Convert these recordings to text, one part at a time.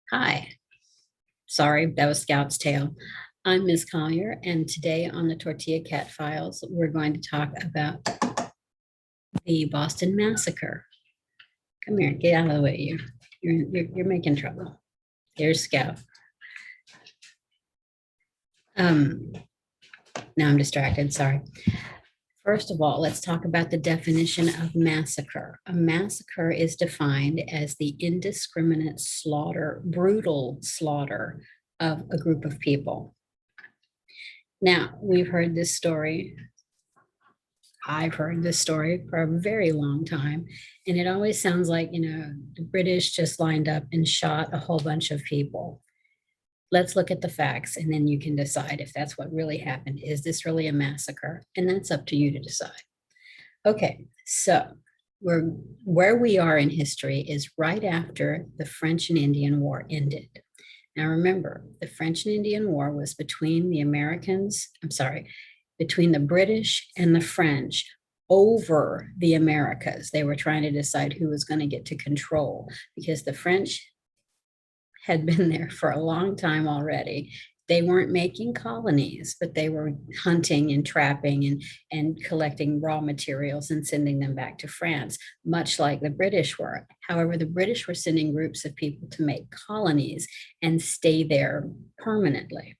Hi, sorry, that was Scout's Tale. I'm Ms. Collier, and today on the Tortilla Cat Files, we're going to talk about the Boston Massacre. Come here, get out of the way. You're making trouble. Here's Scout. Um, Now I'm distracted, sorry. First of all, let's talk about the definition of massacre. A massacre is defined as the indiscriminate slaughter, brutal slaughter of a group of people. Now, we've heard this story. I've heard this story for a very long time, and it always sounds like, the British just lined up and shot a whole bunch of people. Let's look at the facts, and then you can decide if that's what really happened. Is this really a massacre? And that's up to you to decide. Okay, so where we are in history is right after the French and Indian War ended. Now remember, the French and Indian War was between between the British and the French over the Americas. They were trying to decide who was going to get to control because the French had been there for a long time already. They weren't making colonies, but they were hunting and trapping and collecting raw materials and sending them back to France, much like the British were. However, the British were sending groups of people to make colonies and stay there permanently.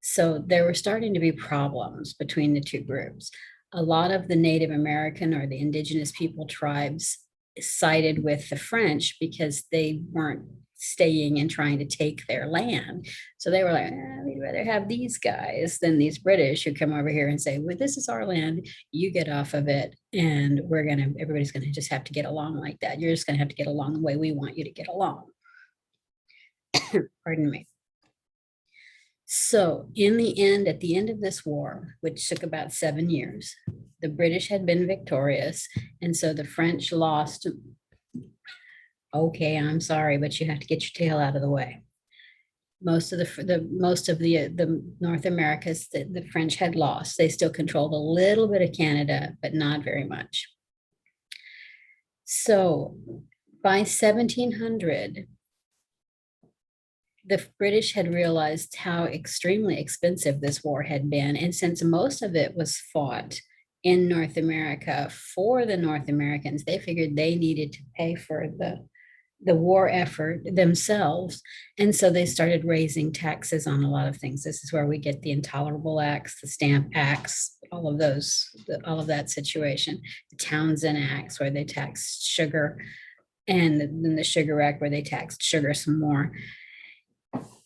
So there were starting to be problems between the two groups. A lot of the Native American or the indigenous people tribes sided with the French because they weren't staying and trying to take their land. So they were like, we'd rather have these guys than these British who come over here and say, well, this is our land, you get off of it, and everybody's gonna just have to get along like that. You're just gonna have to get along the way we want you to get along. Pardon me. So in the end, at the end of this war, which took about 7 years, the British had been victorious. And so the French lost. Okay, I'm sorry, but you have to get your tail out of the way. Most of the North Americas, the French had lost. They still controlled a little bit of Canada, but not very much. So by 1700, the British had realized how extremely expensive this war had been. And since most of it was fought in North America for the North Americans, they figured they needed to pay for the war effort themselves. And so they started raising taxes on a lot of things. This is where we get the Intolerable Acts, the Stamp Acts, all of that situation, the Townsend Acts, where they taxed sugar, and then the Sugar Act, where they taxed sugar some more.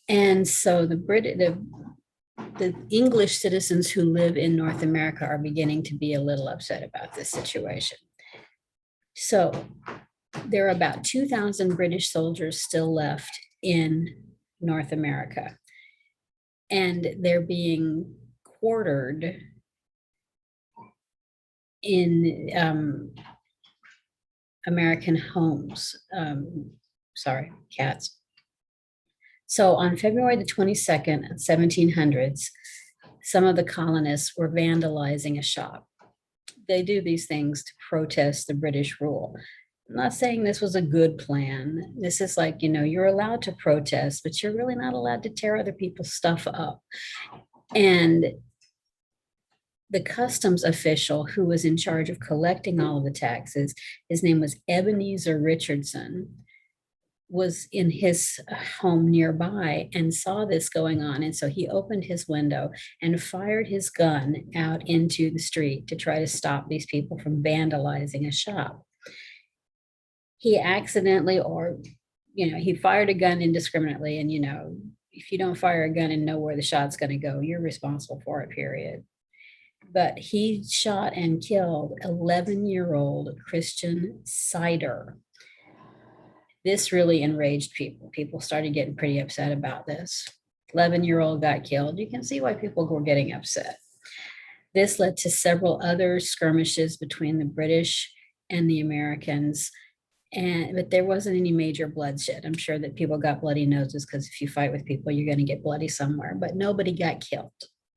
And so the English citizens who live in North America are beginning to be a little upset about this situation. So there are about 2,000 British soldiers still left in North America, and they're being quartered in American homes. Sorry, cats. So on February the 22nd, 1700s, some of the colonists were vandalizing a shop. They do these things to protest the British rule. I'm not saying this was a good plan. This is like, you're allowed to protest, but you're really not allowed to tear other people's stuff up. And the customs official who was in charge of collecting all of the taxes, his name was Ebenezer Richardson, was in his home nearby and saw this going on. And so he opened his window and fired his gun out into the street to try to stop these people from vandalizing a shop. He accidentally, he fired a gun indiscriminately. And, if you don't fire a gun and know where the shot's going to go, you're responsible for it, period. But he shot and killed 11-year-old Christian Cider. This really enraged people. People started getting pretty upset about this. 11-year-old got killed. You can see why people were getting upset. This led to several other skirmishes between the British and the Americans, but there wasn't any major bloodshed. I'm sure that people got bloody noses because if you fight with people, you're going to get bloody somewhere, but nobody got killed,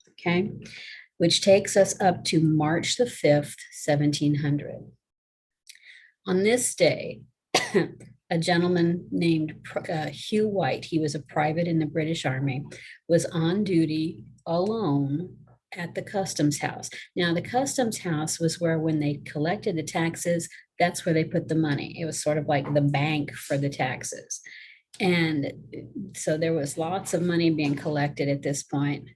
okay? Which takes us up to March the 5th, 1700. On this day, a gentleman named Hugh White, he was a private in the British Army, was on duty alone at the customs house. Now, the customs house was where, when they collected the taxes, that's where they put the money. It was sort of like the bank for the taxes. And so there was lots of money being collected at this point.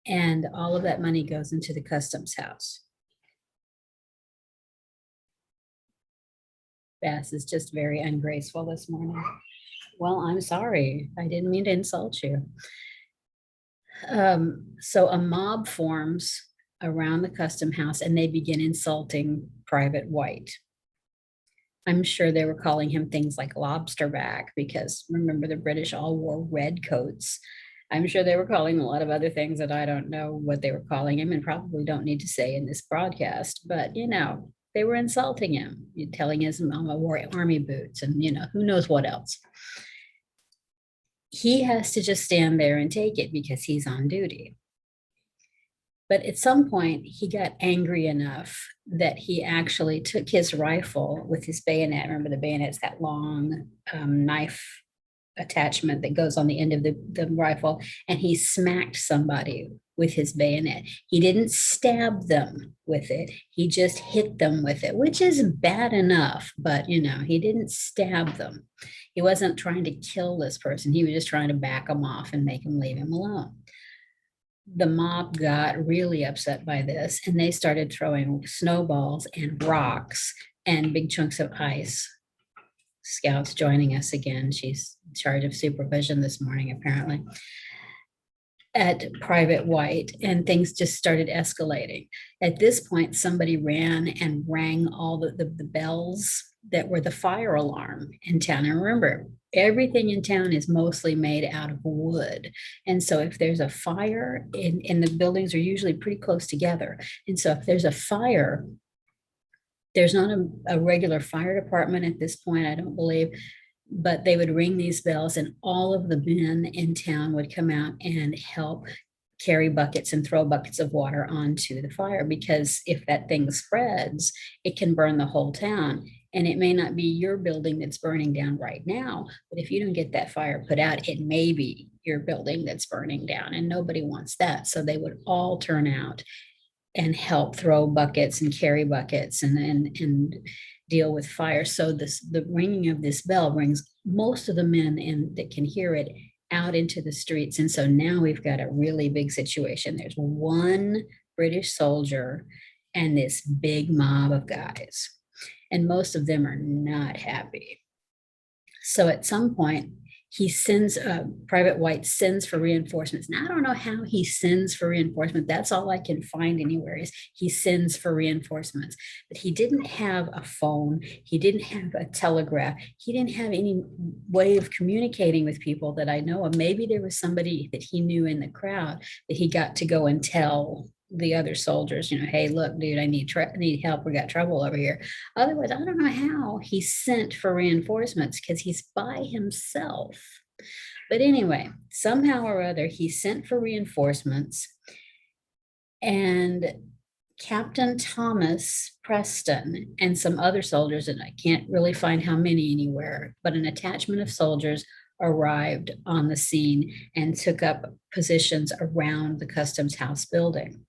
And all of that money goes into the customs house. Bass is just very ungraceful this morning. Well, I'm sorry. I didn't mean to insult you. So a mob forms around the custom house and they begin insulting Private White. I'm sure they were calling him things like lobsterback, because remember, the British all wore red coats. I'm sure they were calling him a lot of other things that I don't know what they were calling him, and probably don't need to say in this broadcast, but they were insulting him, telling his mama wore army boots, and who knows what else. He has to just stand there and take it because he's on duty. But at some point, he got angry enough that he actually took his rifle with his bayonet. Remember, the bayonet's that long knife attachment that goes on the end of the rifle, and he smacked somebody with his bayonet. He didn't stab them with it. He just hit them with it, which is bad enough, but he didn't stab them. He wasn't trying to kill this person. He was just trying to back them off and make them leave him alone. The mob got really upset by this, and they started throwing snowballs and rocks and big chunks of ice. Scout's joining us again. She's in charge of supervision this morning, apparently, at Private White, and things just started escalating. At this point, somebody ran and rang all the bells that were the fire alarm in town. And remember, everything in town is mostly made out of wood. And so if there's a fire, and the buildings are usually pretty close together. And so if there's a fire, there's not a regular fire department at this point, I don't believe, but they would ring these bells, and all of the men in town would come out and help carry buckets and throw buckets of water onto the fire, because if that thing spreads, it can burn the whole town. And it may not be your building that's burning down right now, but if you don't get that fire put out, it may be your building that's burning down, and nobody wants that. So they would all turn out and help throw buckets and carry buckets and deal with fire. So the ringing of this bell brings most of the men in that can hear it out into the streets. And so now we've got a really big situation. There's one British soldier and this big mob of guys, and most of them are not happy. So at some point, he sends, Private White sends for reinforcements. Now, I don't know how he sends for reinforcements. That's all I can find anywhere, is he sends for reinforcements. But he didn't have a phone. He didn't have a telegraph. He didn't have any way of communicating with people that I know of. Maybe there was somebody that he knew in the crowd that he got to go and tell the other soldiers, hey, look, dude, I need help. We got trouble over here. Otherwise, I don't know how he sent for reinforcements, because he's by himself. But anyway, somehow or other, he sent for reinforcements, and Captain Thomas Preston and some other soldiers, and I can't really find how many anywhere, but an attachment of soldiers arrived on the scene and took up positions around the customs house building.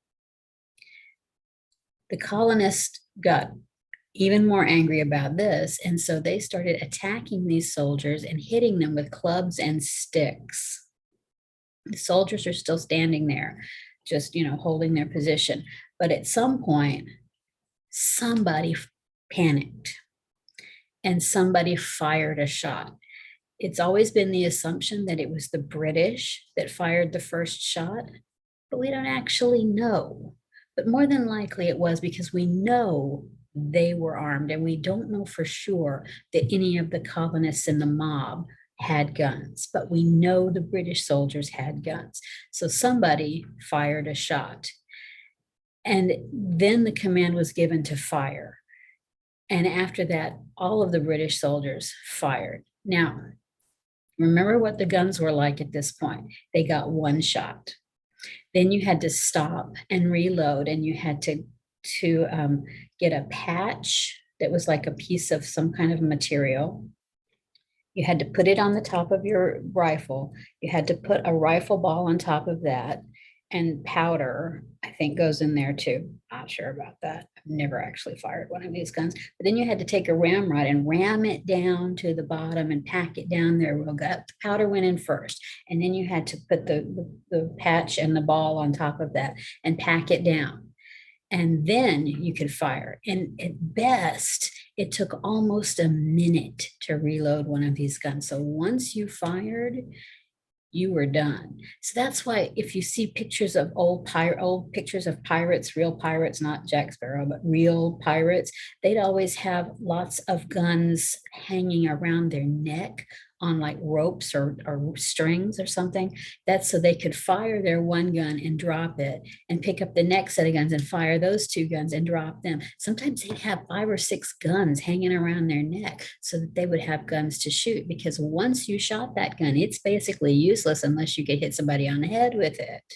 The colonists got even more angry about this, and so they started attacking these soldiers and hitting them with clubs and sticks. The soldiers are still standing there, just holding their position. But at some point, somebody panicked and somebody fired a shot. It's always been the assumption that it was the British that fired the first shot, but we don't actually know. But more than likely it was, because we know they were armed, and we don't know for sure that any of the colonists in the mob had guns, but we know the British soldiers had guns. So somebody fired a shot, and then the command was given to fire. And after that, all of the British soldiers fired. Now, remember what the guns were like at this point. They got one shot. Then you had to stop and reload, and you had to get a patch that was like a piece of some kind of material. You had to put it on the top of your rifle. You had to put a rifle ball on top of that, and powder, I think, goes in there too. Not sure about that. I've never actually fired one of these guns. But then you had to take a ramrod and ram it down to the bottom and pack it down there real good. The powder went in first, and then you had to put the patch and the ball on top of that and pack it down. And then you could fire. And at best, it took almost a minute to reload one of these guns. So once you fired, you were done. So that's why if you see pictures of old pictures of pirates, real pirates, not Jack Sparrow, but real pirates, they'd always have lots of guns hanging around their neck on like ropes or strings or something. That's so they could fire their one gun and drop it and pick up the next set of guns and fire those two guns and drop them. Sometimes they'd have 5 or 6 guns hanging around their neck so that they would have guns to shoot, because once you shot that gun, it's basically useless unless you could hit somebody on the head with it.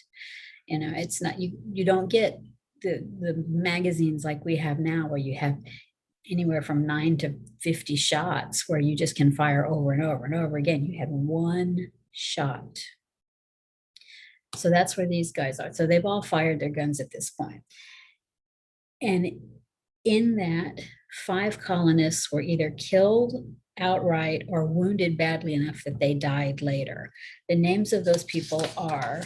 You know, it's not, you don't get the magazines like we have now where you have anywhere from 9 to 50 shots where you just can fire over and over and over again. You had one shot. So that's where these guys are. So they've all fired their guns at this point. And in that, 5 colonists were either killed outright or wounded badly enough that they died later. The names of those people are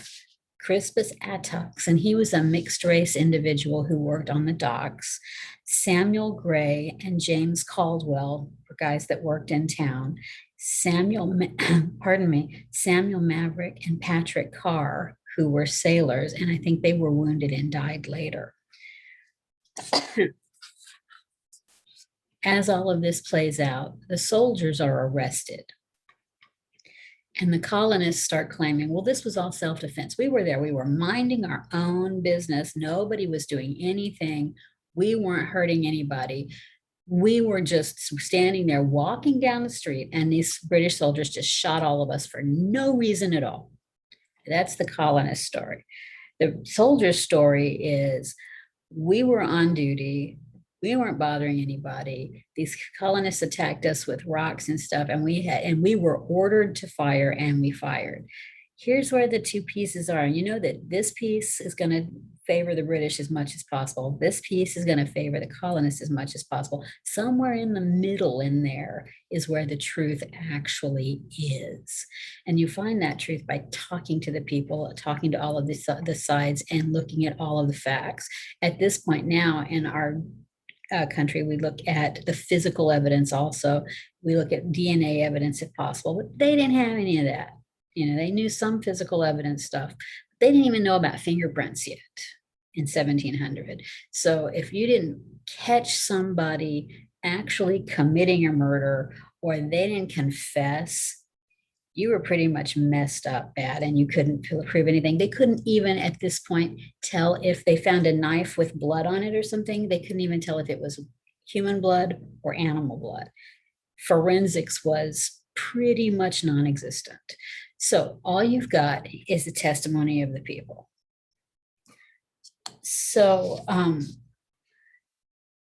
Crispus Attucks, and he was a mixed race individual who worked on the docks. Samuel Gray and James Caldwell were guys that worked in town. Samuel Maverick and Patrick Carr, who were sailors, and I think they were wounded and died later. As all of this plays out, the soldiers are arrested. And the colonists start claiming, well, this was all self-defense. We were there. We were minding our own business. Nobody was doing anything. We weren't hurting anybody. We were just standing there walking down the street, and these British soldiers just shot all of us for no reason at all. That's the colonist story. The soldier's story is, we were on duty. We weren't bothering anybody. These colonists attacked us with rocks and stuff, and we were ordered to fire, and we fired. Here's where the two pieces are. You know that this piece is going to favor the British as much as possible. This piece is going to favor the colonists as much as possible. Somewhere in the middle in there is where the truth actually is. And you find that truth by talking to the people, talking to all of the sides, and looking at all of the facts. At this point now in our country, we look at the physical evidence also. We look at DNA evidence if possible, but they didn't have any of that. You know, they knew some physical evidence stuff. They didn't even know about fingerprints yet in 1700. So if you didn't catch somebody actually committing a murder, or they didn't confess, you were pretty much messed up bad, and you couldn't prove anything. They couldn't even at this point tell if they found a knife with blood on it or something. They couldn't even tell if it was human blood or animal blood. Forensics was pretty much non-existent. So all you've got is the testimony of the people. So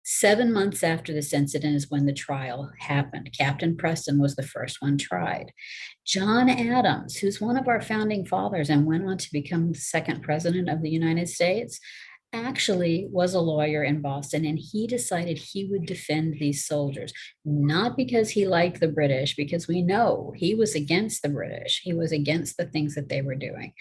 7 months after this incident is when the trial happened. Captain Preston was the first one tried. John Adams, who's one of our founding fathers and went on to become the second president of the United States, actually was a lawyer in Boston, and he decided he would defend these soldiers, not because he liked the British, because we know he was against the British. He was against the things that they were doing,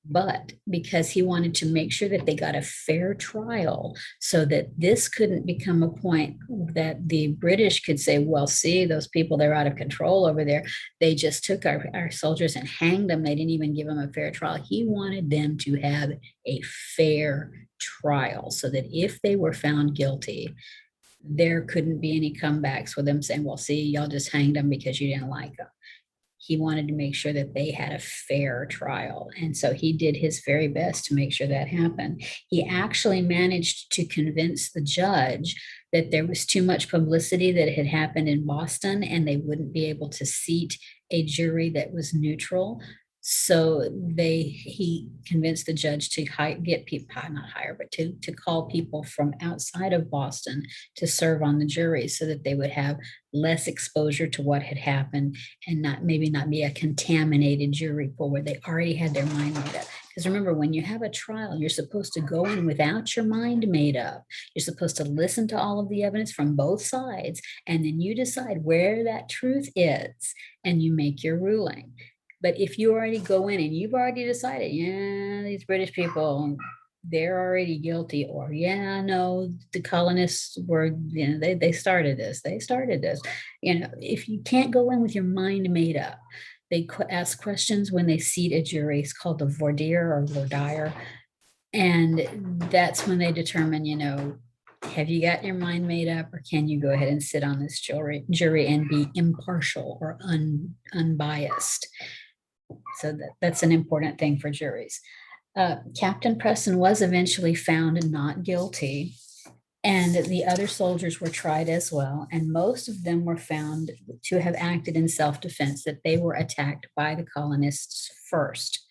but because he wanted to make sure that they got a fair trial so that this couldn't become a point that the British could say, well, see, those people, they're out of control over there. They just took our soldiers and hanged them. They didn't even give them a fair trial. He wanted them to have a fair trial so that if they were found guilty, there couldn't be any comebacks with them saying, well, see, y'all just hanged them because you didn't like them. He wanted to make sure that they had a fair trial. And so he did his very best to make sure that happened. He actually managed to convince the judge that there was too much publicity that had happened in Boston, and they wouldn't be able to seat a jury that was neutral. So he convinced the judge to get people, not hire, but to call people from outside of Boston to serve on the jury so that they would have less exposure to what had happened and maybe not be a contaminated jury pool where they already had their mind made up. Because remember, when you have a trial, you're supposed to go in without your mind made up. You're supposed to listen to all of the evidence from both sides, and then you decide where that truth is, and you make your ruling. But if you already go in and you've already decided, yeah, these British people, they're already guilty, or yeah, no, the colonists were, they started this, if you can't go in with your mind made up, they ask questions when they seat a jury. It's called the voir dire or voir dire. And that's when they determine, have you got your mind made up, or can you go ahead and sit on this jury and be impartial or unbiased? So that's an important thing for juries. Captain Preston was eventually found not guilty, and the other soldiers were tried as well. And most of them were found to have acted in self-defense, that they were attacked by the colonists first.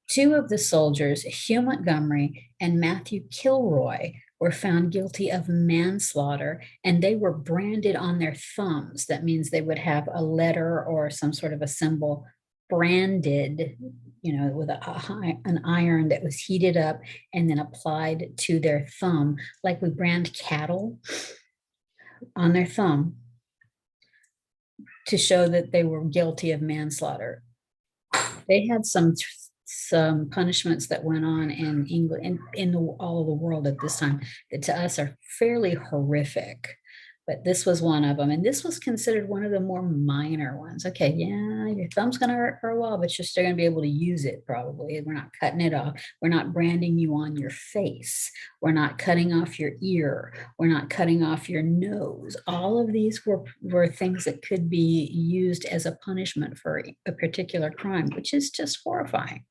Two of the soldiers, Hugh Montgomery and Matthew Kilroy, were found guilty of manslaughter, and they were branded on their thumbs. That means they would have a letter or some sort of a symbol branded, with an iron that was heated up and then applied to their thumb, like we brand cattle on their thumb, to show that they were guilty of manslaughter. They had some punishments that went on in England and in all of the world at this time that to us are fairly horrific. But this was one of them. And this was considered one of the more minor ones. Okay, yeah, your thumb's going to hurt for a while, but you're still going to be able to use it probably. We're not cutting it off. We're not branding you on your face. We're not cutting off your ear. We're not cutting off your nose. All of these were things that could be used as a punishment for a particular crime, which is just horrifying.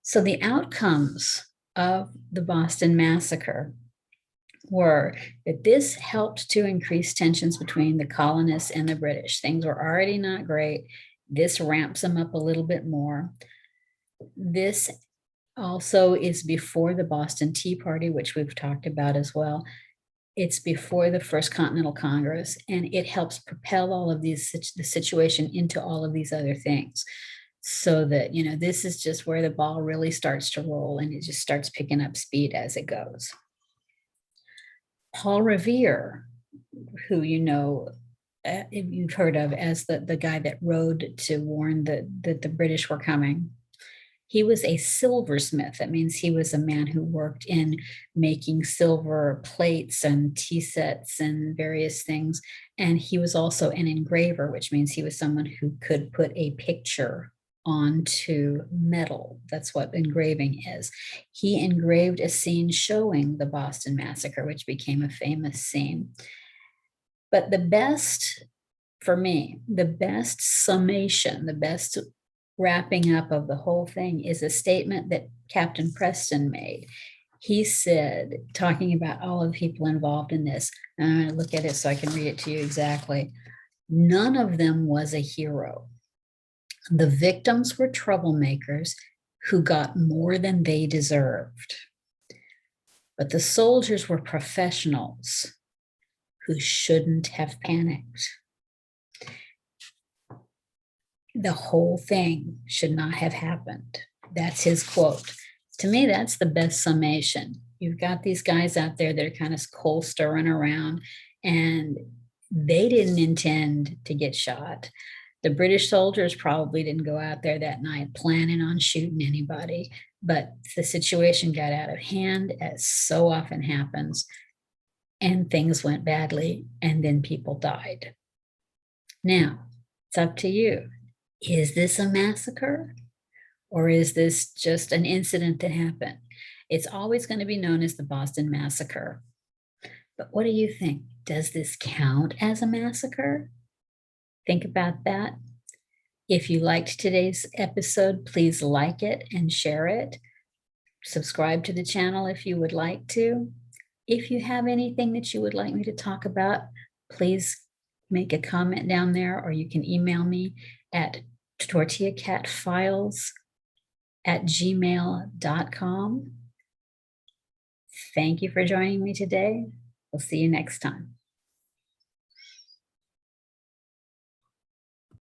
So the outcomes of the Boston Massacre were that this helped to increase tensions between the colonists and the British. Things were already not great. This ramps them up a little bit more. This also is before the Boston Tea Party, which we've talked about as well. It's before the First Continental Congress, and it helps propel all of the situation into all of these other things. So that, this is just where the ball really starts to roll, and it just starts picking up speed as it goes. Paul Revere, who you've heard of as the guy that rode to warn that the British were coming. He was a silversmith. That means he was a man who worked in making silver plates and tea sets and various things. And he was also an engraver, which means he was someone who could put a picture onto metal. That's what engraving is. He engraved a scene showing the Boston Massacre, which became a famous scene. But the best, for me, the best summation, the best wrapping up of the whole thing is a statement that Captain Preston made. He said, talking about all of the people involved in this, and I'm going to look at it so I can read it to you exactly. None of them was a hero. The victims were troublemakers who got more than they deserved. But the soldiers were professionals who shouldn't have panicked. The whole thing should not have happened. That's his quote. To me, that's the best summation. You've got these guys out there that are kind of cold stirring around, and they didn't intend to get shot. The British soldiers probably didn't go out there that night planning on shooting anybody, but the situation got out of hand, as so often happens, and things went badly, and then people died. Now, it's up to you. Is this a massacre, or is this just an incident that happened? It's always going to be known as the Boston Massacre. But what do you think? Does this count as a massacre? Think about that. If you liked today's episode, please like it and share it. Subscribe to the channel if you would like to. If you have anything that you would like me to talk about, please make a comment down there, or you can email me at tortillacatfiles@gmail.com. Thank you for joining me today. We'll see you next time.